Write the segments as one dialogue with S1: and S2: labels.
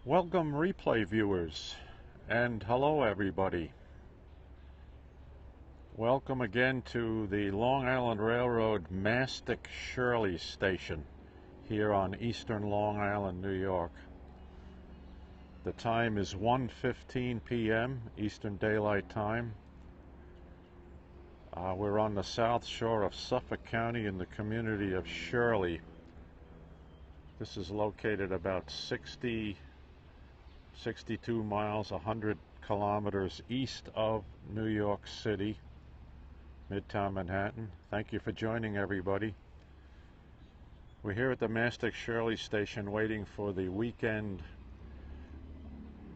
S1: Welcome replay viewers, and hello everybody. Welcome again to the Long Island Railroad Mastic-Shirley station here on eastern Long Island, New York. The time is 1:15 p.m. Eastern Daylight Time. We're on the south shore of Suffolk County in the community of Shirley. This is located about 62 miles, 100 kilometers east of New York City, Midtown Manhattan. Thank you for joining, everybody. We're here at the Mastic-Shirley station waiting for the weekend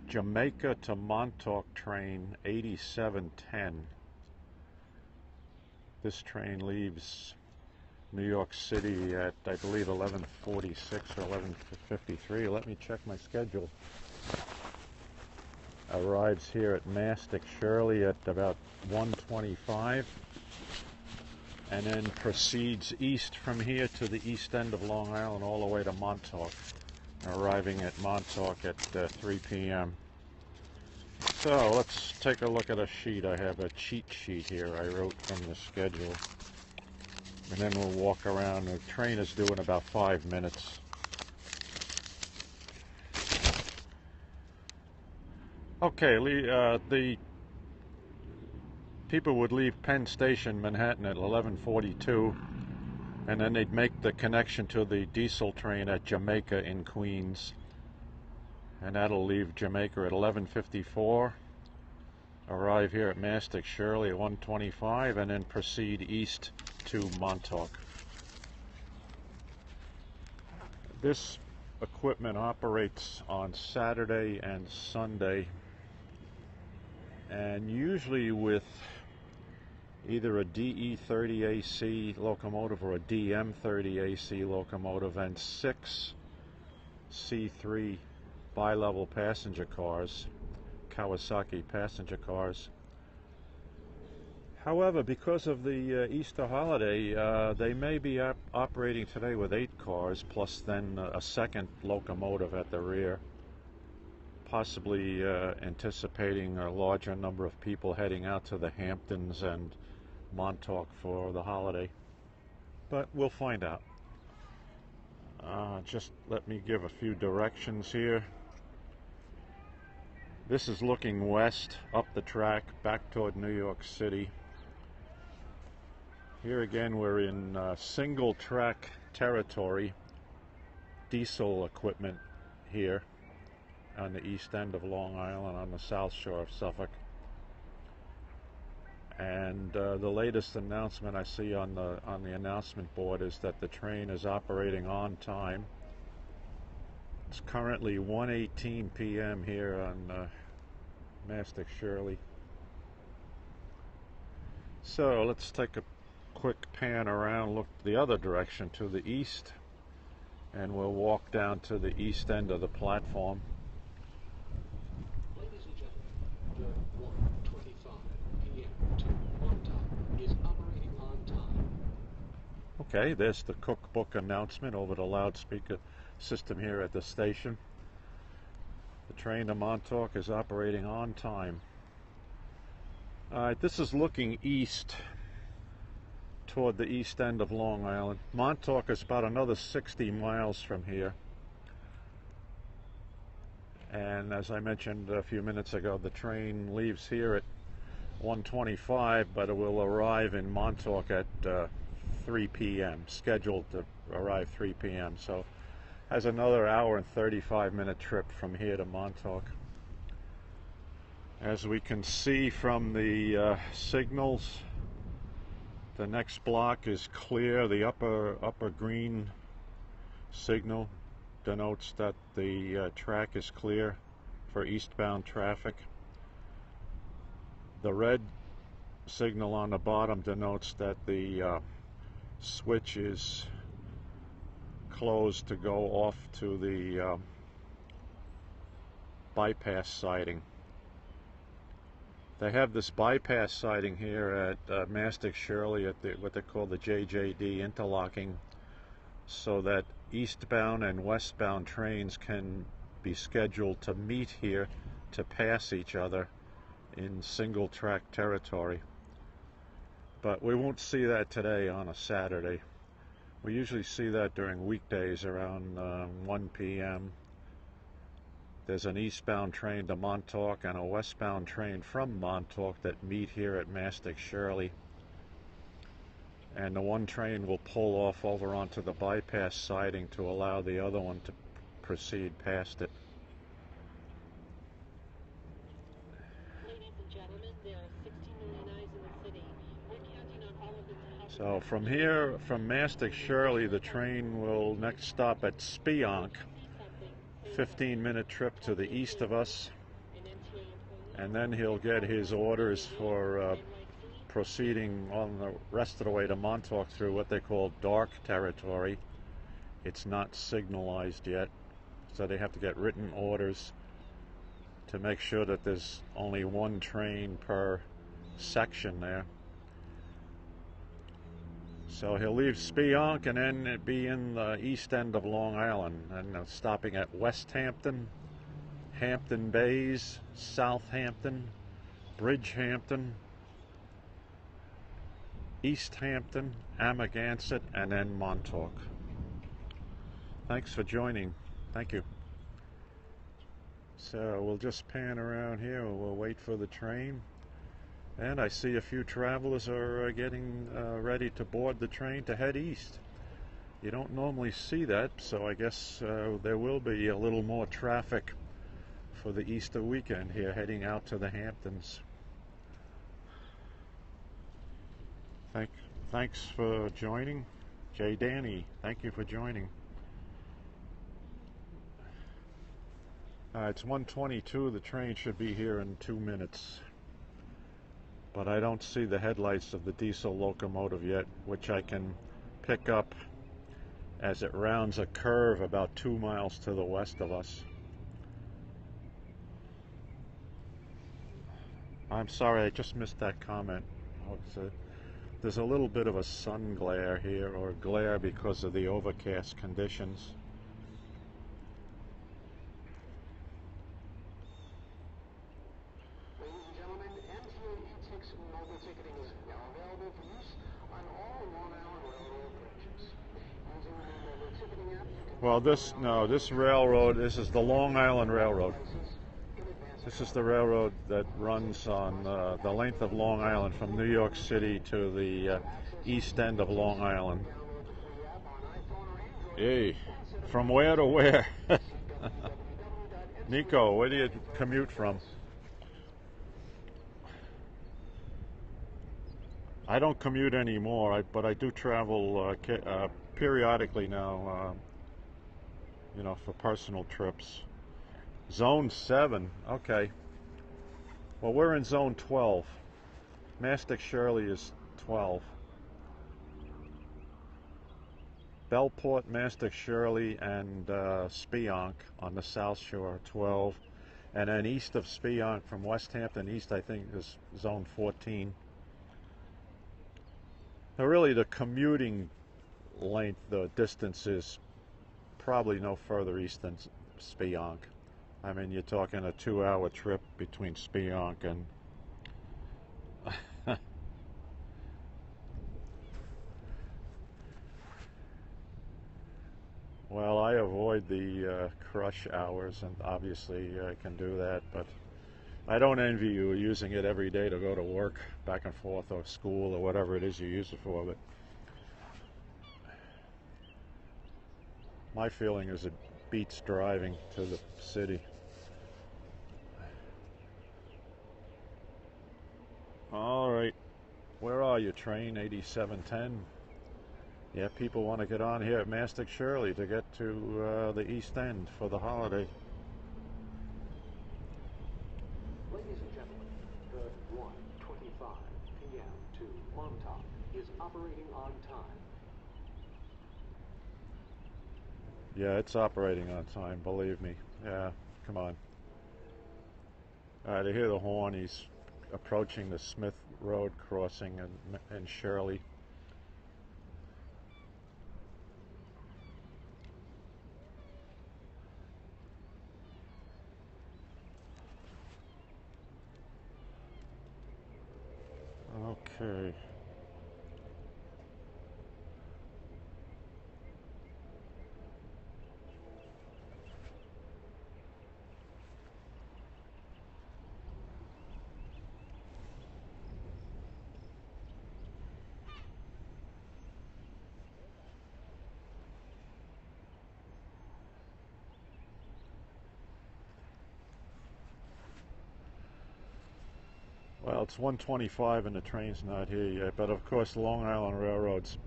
S1: Jamaica to Montauk Train 8710. This train leaves New York City at, I believe, 11:46 or 11:53. Let me check my schedule. Arrives here at Mastic-Shirley at about 1:25, and then proceeds east from here to the east end of Long Island all the way to Montauk, arriving at Montauk at 3 p.m. So let's take a look at a sheet. I have a cheat sheet here I wrote from the schedule, and then we'll walk around. The train is due in about 5 minutes. Okay, the people would leave Penn Station, Manhattan at 11:42, and then they'd make the connection to the diesel train at Jamaica in Queens, and that'll leave Jamaica at 11:54, arrive here at Mastic-Shirley at 1:25, and then proceed east to Montauk. This equipment operates on Saturday and Sunday, and usually with either a DE30AC locomotive or a DM30AC locomotive and 6 C3 bi-level passenger cars, Kawasaki passenger cars. However, because of the Easter holiday, they may be operating today with 8 cars plus then a second locomotive at the rear, possibly anticipating a larger number of people heading out to the Hamptons and Montauk for the holiday. But we'll find out. Just let me give a few directions here. This is looking west up the track back toward New York City. Here again we're in single track territory, diesel equipment here on the east end of Long Island on the south shore of Suffolk. And the latest announcement I see on the announcement board is that the train is operating on time. It's currently 1:18 p.m. here on Mastic-Shirley. So let's take a quick pan around, look the other direction to the east, and we'll walk down to the east end of the platform.
S2: Ladies and gentlemen, the 1:25 p.m. to Montauk is operating on time.
S1: Okay, there's the cookbook announcement over the loudspeaker system here at the station. The train to Montauk is operating on time. Alright, this is looking east toward the east end of Long Island. Montauk is about another 60 miles from here. And as I mentioned a few minutes ago, the train leaves here at 1:25, but it will arrive in Montauk at 3 p.m., scheduled to arrive 3 p.m. So has another hour and 35-minute trip from here to Montauk. As we can see from the signals, the next block is clear. The upper green signal denotes that the track is clear for eastbound traffic. The red signal on the bottom denotes that the switch is closed to go off to the bypass siding. They have this bypass siding here at Mastic-Shirley at what they call the JJD interlocking, so that eastbound and westbound trains can be scheduled to meet here to pass each other in single track territory. But we won't see that today on a Saturday. We usually see that during weekdays around 1 p.m. There's an eastbound train to Montauk and a westbound train from Montauk that meet here at Mastic-Shirley. And the one train will pull off over onto the bypass siding to allow the other one to proceed past it.
S3: Ladies and gentlemen, there are 60 million eyes in the city. We're counting on all of its
S1: So from here, from Mastic-Shirley, the train will next stop at Spionk, 15-minute trip to the east of us, and then he'll get his orders for proceeding on the rest of the way to Montauk through what they call dark territory. It's not signalized yet, so they have to get written orders to make sure that there's only one train per section there. So he'll leave Spionk and then be in the east end of Long Island, and stopping at West Hampton, Hampton Bays, Southampton, Bridgehampton, East Hampton, Amagansett, and then Montauk. Thanks for joining. Thank you. So we'll just pan around here and we'll wait for the train. And I see a few travelers are getting ready to board the train to head east. You don't normally see that, so I guess there will be a little more traffic for the Easter weekend here, heading out to the Hamptons. Thanks for joining. Jay Danny, thank you for joining. It's 1:22. The train should be here in 2 minutes. But I don't see the headlights of the diesel locomotive yet, which I can pick up as it rounds a curve about 2 miles to the west of us. I'm sorry, I just missed that comment. There's a little bit of a sun glare here, or glare because of the overcast conditions.
S2: Ladies and gentlemen, MTA e-Tix mobile ticketing is now available for use on all Long Island Railroad bridges. Using the mobile ticketing app, you can...
S1: Well, this railroad, this is the Long Island Railroad. This is the railroad that runs on the length of Long Island from New York City to the east end of Long Island. Hey, from where to where? Nico, where do you commute from? I don't commute anymore, but I do travel periodically now, you know, for personal trips. Zone 7, okay. Well, we're in Zone 12. Mastic-Shirley is 12. Bellport, Mastic-Shirley, and Spionk on the South Shore, 12. And then east of Spionk, from West Hampton east, I think, is Zone 14. Now, really, the commuting length, the distance is probably no further east than Spionk. I mean, you're talking a 2-hour trip between Spionk and... Well, I avoid the crush hours, and obviously I can do that, but I don't envy you using it every day to go to work, back and forth, or school, or whatever it is you use it for, but my feeling is it beats driving to the city. All right, where are you, train 8710? Yeah, people want to get on here at Mastic-Shirley to get to the East End for the holiday.
S2: Ladies and gentlemen, the 1:25 p.m. to Montauk is operating on time.
S1: Yeah, it's operating on time, believe me. Yeah, come on. All right, I hear the horn. He's approaching the Smith Road crossing in Shirley. Okay. Well, it's 1:25 and the train's not here yet, but of course Long Island Railroad's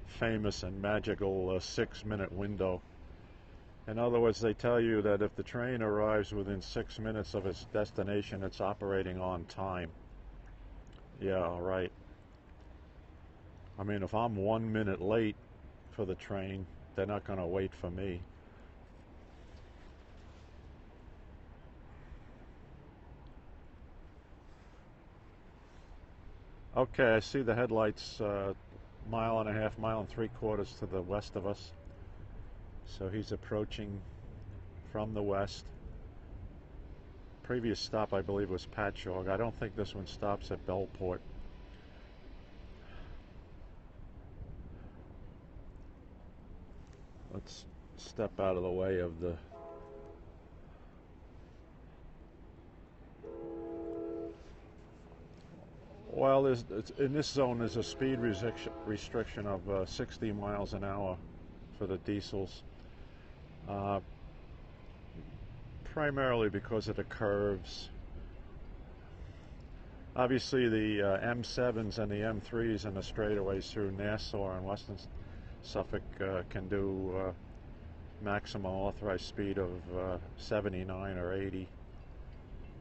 S1: famous and magical 6-minute window. In other words, they tell you that if the train arrives within 6 minutes of its destination, it's operating on time. Yeah, right. I mean, if I'm 1 minute late for the train, they're not going to wait for me. Okay, I see the headlights 1.5 miles, 1.75 miles to the west of us. So he's approaching from the west. Previous stop, I believe, was Patchogue. I don't think this one stops at Bellport. Let's step out of the way of the... Well, in this zone there's a speed restriction of 60 miles an hour for the diesels. Primarily because of the curves. Obviously the M7s and the M3s and the straightaways through Nassau and Western Suffolk can do maximum authorized speed of 79 or 80.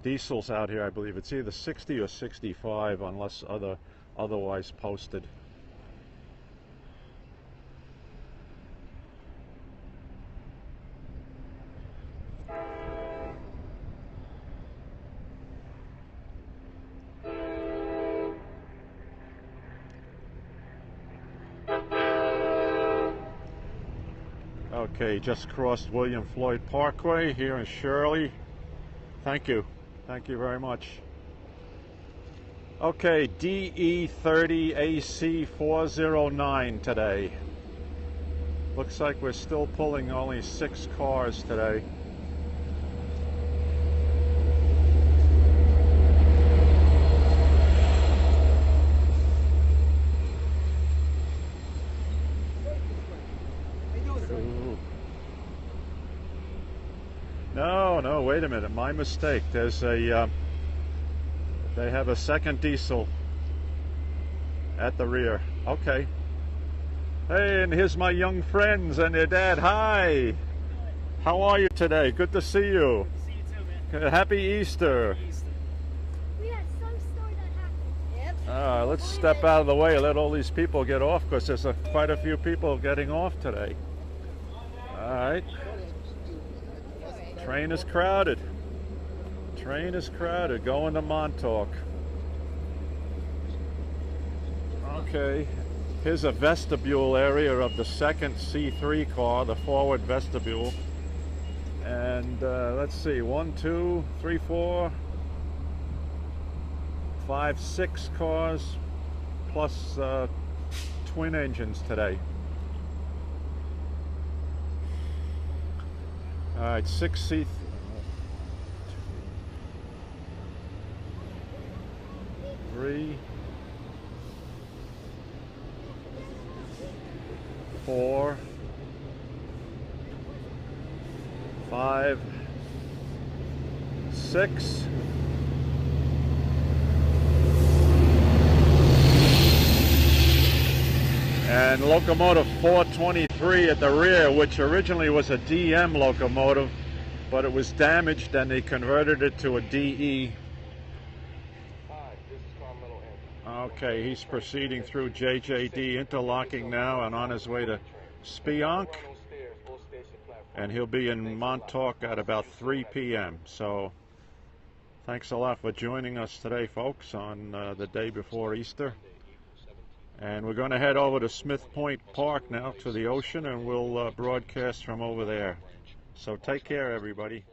S1: Diesels out here, I believe it's either 60 or 65 unless otherwise posted. Okay, just crossed William Floyd Parkway here in Shirley. Thank you. Thank you very much. Okay, DE30 AC 409 today. Looks like we're still pulling only 6 cars today. No, wait a minute, my mistake. There's a, they have a second diesel at the rear. Okay. Hey, and here's my young friends and their dad. Hi. How are you today? Good to see you.
S4: Good to see you too, man.
S1: Happy Easter.
S5: We had some story that happened. Yep.
S1: Let's step out of the way and let all these people get off because there's quite a few people getting off today. All right. Train is crowded. Train is crowded. Going to Montauk. Okay. Here's a vestibule area of the second C3 car, the forward vestibule. And let's see, 1, 2, 3, 4, 5, 6 cars plus twin engines today. All right, 6 C3. 3, 4, 5, 6. And locomotive 423 at the rear, which originally was a DM locomotive, but it was damaged and they converted it to a DE. Okay, he's proceeding through JJD, interlocking now and on his way to Spionk. And he'll be in Montauk at about 3 p.m. So thanks a lot for joining us today, folks, on the day before Easter. And we're going to head over to Smith Point Park now to the ocean, and we'll broadcast from over there. So take care, everybody.